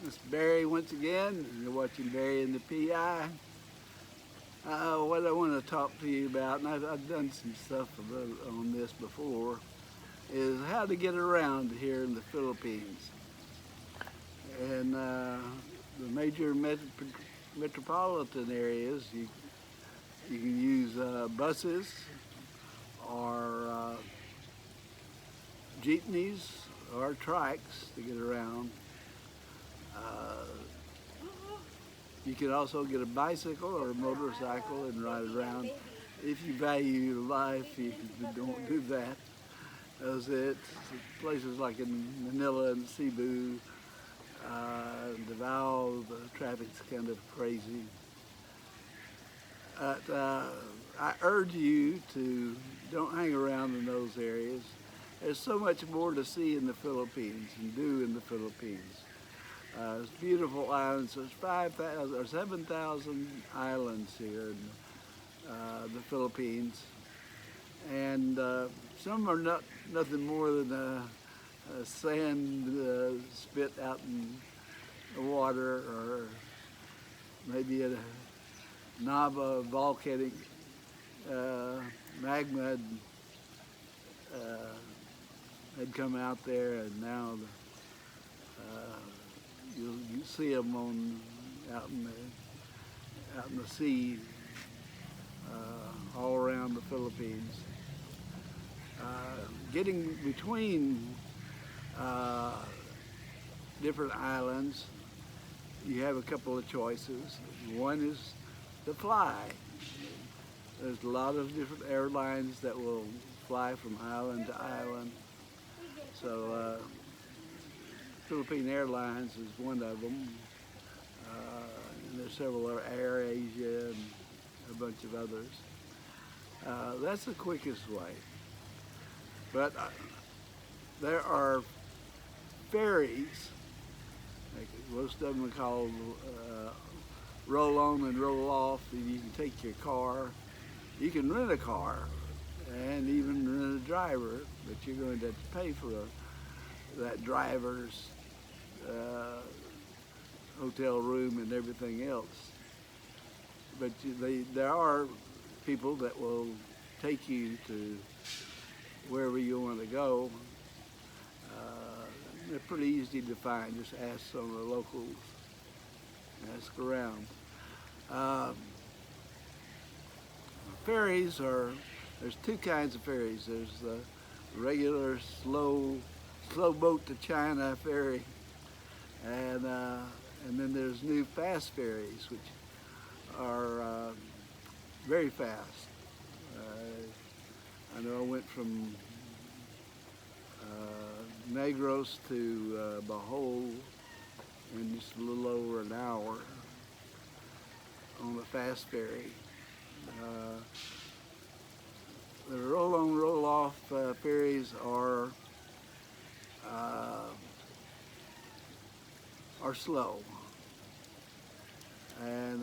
This is Barry once again. You're watching Barry and the PI. What I want to talk to you about, and I've done some stuff on this before, is how to get around here in the Philippines. And the major metropolitan areas, you can use buses or jeepneys or trikes to get around. Uh, you can also get a bicycle or a motorcycle and ride around. If you value your life, you don't do that. As it's places like in Manila and Cebu, Davao, the traffic's kind of crazy. But I urge you to don't hang around in those areas. There's so much more to see in the Philippines and do in the Philippines. It's beautiful islands. There's 5,000 or 7,000 islands here in the Philippines, and some are nothing more than a sand spit out in the water, or maybe a knob of volcanic magma had come out there, and now you see them out in the sea all around the Philippines. Getting between different islands, you have a couple of choices. One is to fly. There's a lot of different airlines that will fly from island to island. So Philippine Airlines is one of them. And there's several other, Air Asia and a bunch of others. That's the quickest way. But there are ferries, like most of them are called roll on and roll off, and you can take your car. You can rent a car and even rent a driver, but you're going to have to pay for that driver's hotel room and everything else. But there are people that will take you to wherever you want to go. They're pretty easy to find. Just ask some of the locals, ask around. Ferries there's two kinds of ferries. There's the regular slow boat to China ferry, and then there's new fast ferries, which are very fast. I know I went from Negros to Bohol in just a little over an hour on a fast ferry. The roll-on, roll-off ferries are slow, and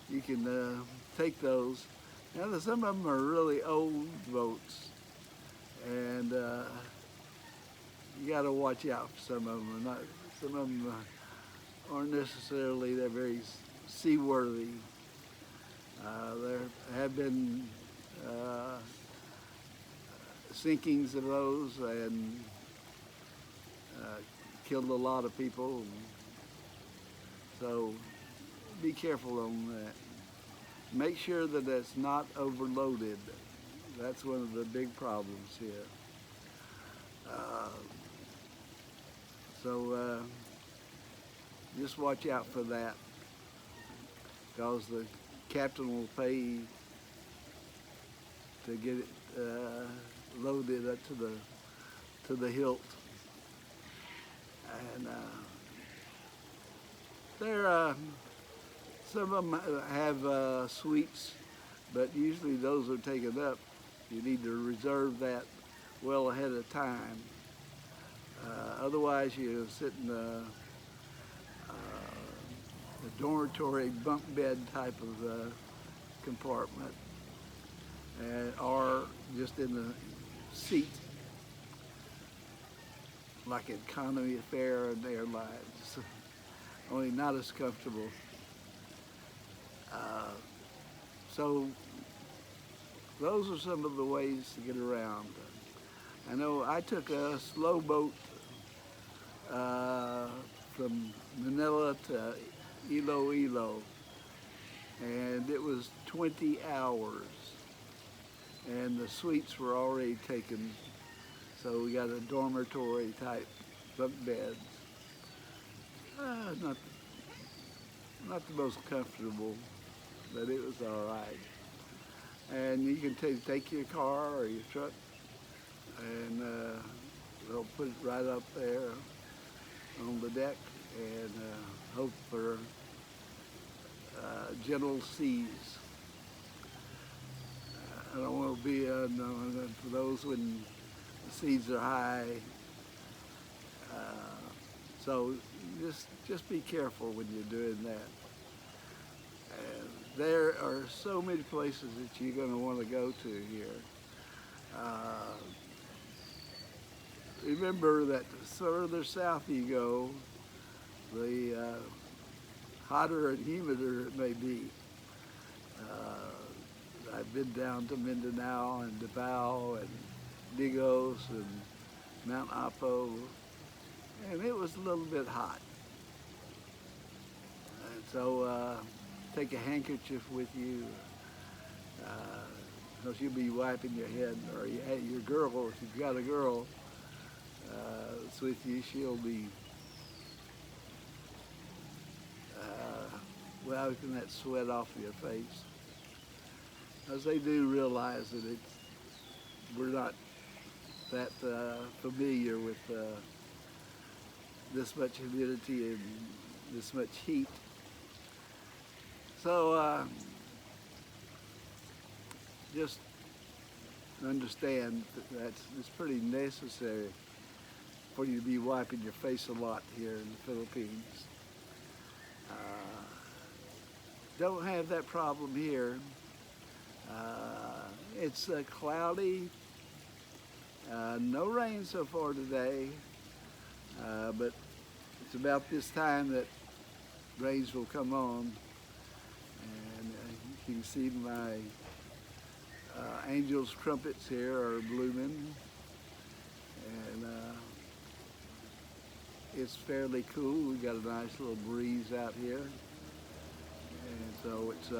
you can take those. Now, some of them are really old boats, and you got to watch out for some of them. Some of them aren't necessarily that very seaworthy. There have been sinkings of those and killed a lot of people. So be careful on that. Make sure that it's not overloaded. That's one of the big problems here. So just watch out for that, because the captain will pay to get it loaded up to the hilt. And some of them have suites, but usually those are taken up. You need to reserve that well ahead of time. Otherwise, you sit in a dormitory bunk bed type of compartment, or just in the seat. like economy fare and airlines, only not as comfortable. Uh, so those are some of the ways to get around. I know I took a slow boat uh, from Manila to Iloilo, and it was 20 hours, and the suites were already taken, so we got a dormitory type bunk beds. Not the most comfortable, but it was all right. And you can take your car or your truck, and they'll put it right up there on the deck, and hope for gentle seas. I don't want to be for those when the seas are high. Uh, so just be careful when you're doing that. There are so many places that you're going to want to go to here. Remember that the further south you go, the hotter and humider it may be. I've been down to Mindanao and Davao and Digos and Mount Apo, and it was a little bit hot. And so take a handkerchief with you, because you'll be wiping your head, or your girl, if you've got a girl that's with you, she'll be wiping that sweat off your face. As they do realize that we're not that familiar with this much humidity and this much heat. So just understand that it's pretty necessary for you to be wiping your face a lot here in the Philippines. Don't have that problem here. It's cloudy, no rain so far today, but it's about this time that rains will come on, and you can see my angel's trumpets here are blooming, and it's fairly cool. We got a nice little breeze out here, and so it's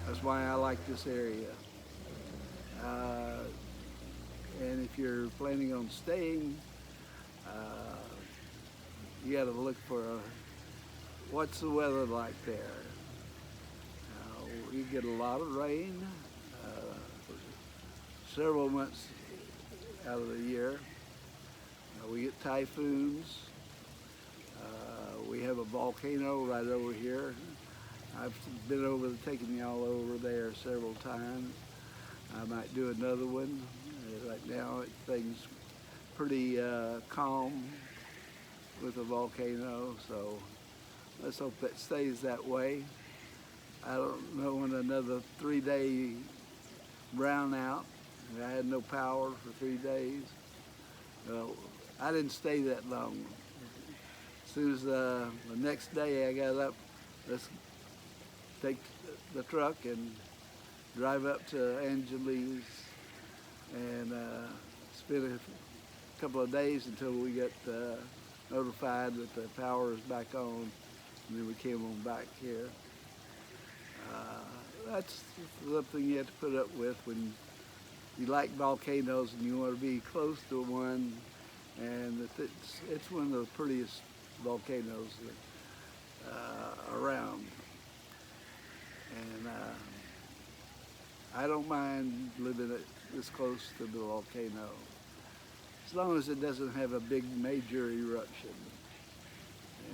that's why I like this area. And if you're planning on staying, you got to look for what's the weather like there. We get a lot of rain several months out of the year. We get typhoons. We have a volcano right over here. I've been taking y'all over there several times. I might do another one. Right now, things pretty calm with the volcano, so let's hope that stays that way. I don't know when another 3-day brownout. I had no power for 3 days. I didn't stay that long. As soon as the next day I got up, let's take the truck and drive up to Angeles and spend a couple of days until we get notified that the power is back on, and then we came on back here. That's something you have to put up with when you like volcanoes and you want to be close to one, and it's one of the prettiest volcanoes around. And I don't mind living this close to the volcano, as long as it doesn't have a big major eruption.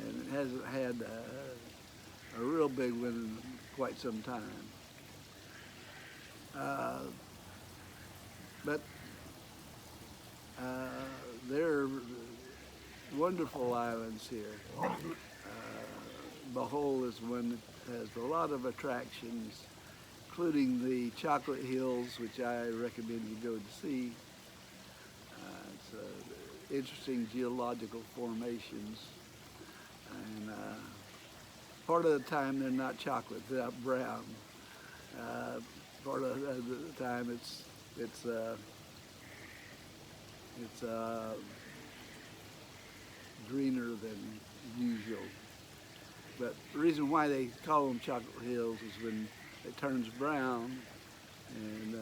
And it hasn't had a real big one in quite some time. But there are wonderful islands here. Bohol is one that has a lot of attractions, including the Chocolate Hills, which I recommend you go to see. It's interesting geological formations. And part of the time they're not chocolate, they're brown. Part of the time it's greener than usual. But the reason why they call them chocolate hills is when it turns brown, and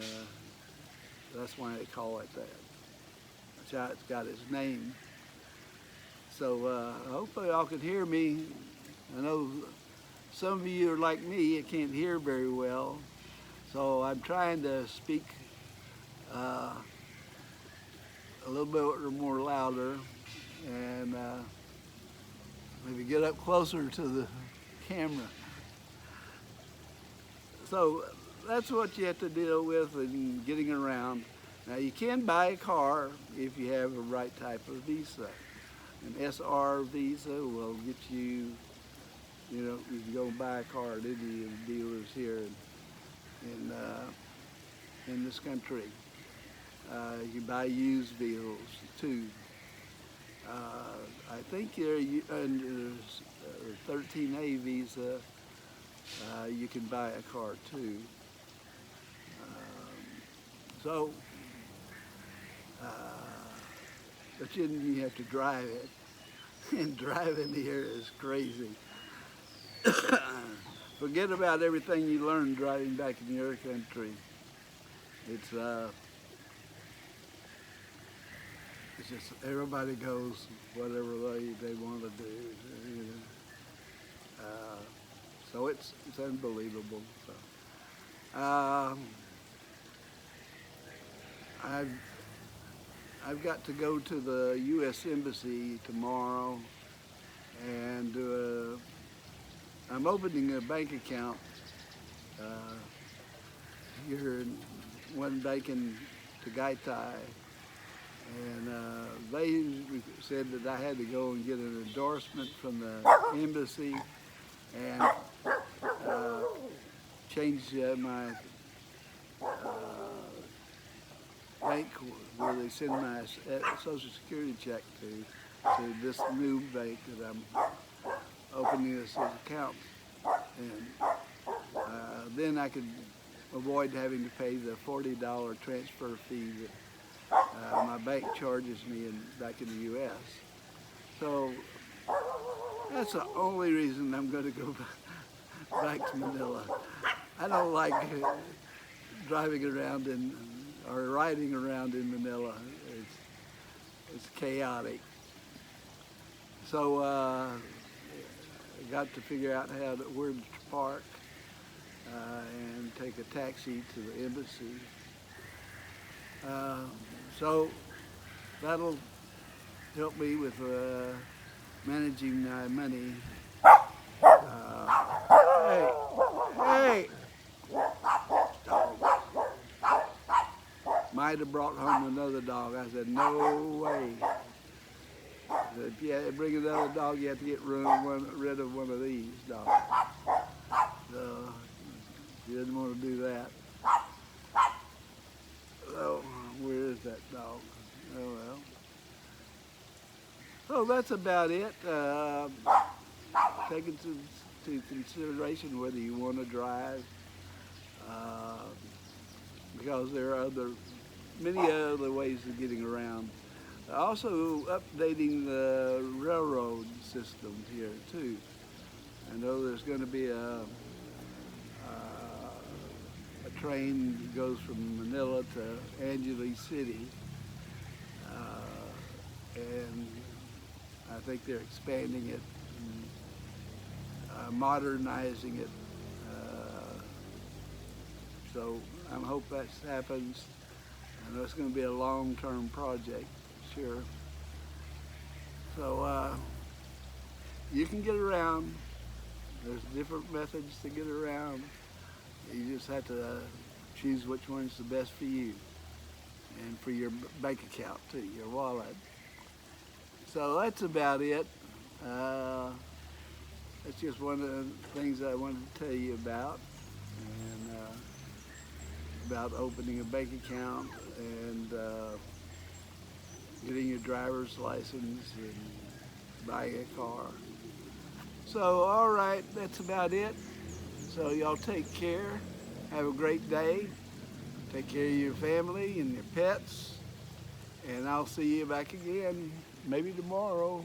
that's why they call it that. That's how it's got its name. So hopefully y'all can hear me. I know some of you are like me, you can't hear very well. So I'm trying to speak a little bit more louder and maybe get up closer to the camera. So that's what you have to deal with in getting around. Now you can buy a car if you have the right type of visa. An SR visa will get you, you can go buy a car at any of the dealers here in this country. You can buy used vehicles too. I think you're under 13A visa, you can buy a car too. But you have to drive it, and driving here is crazy. Forget about everything you learned driving back in your country. It's just everybody goes whatever they want to do. So it's unbelievable. So, I've got to go to the U.S. Embassy tomorrow and I'm opening a bank account here in one bank in Tagaytay, and they said that I had to go and get an endorsement from the embassy and change my bank where they send my Social Security check to this new bank that I'm opening this account, and then I could avoid having to pay the $40 transfer fee that my bank charges me back in the U.S. So that's the only reason I'm going to go back to Manila. I don't like driving around or riding around in Manila. It's chaotic. So I got to figure out where to park and take a taxi to the embassy. So that'll help me with managing my money. Hey! Might have brought home another dog. I said, no way. I said, if you bring another dog, you have to get rid of one of these dogs. So he didn't want to do that. So where is that dog? Oh well. So that's about it. Take into consideration whether you want to drive, because there are many other ways of getting around. Also updating the railroad system here too. I know there's going to be a train that goes from Manila to Angeles City, and I think they're expanding it, and, modernizing it. So I hope that happens. I know it's going to be a long-term project, sure. So you can get around. There's different methods to get around. You just have to choose which one's the best for you and for your bank account too, your wallet. So that's about it. That's just one of the things I wanted to tell you about, and about opening a bank account and getting your driver's license and buying a car. So, all right, that's about it. So y'all take care. Have a great day. Take care of your family and your pets. And I'll see you back again maybe tomorrow.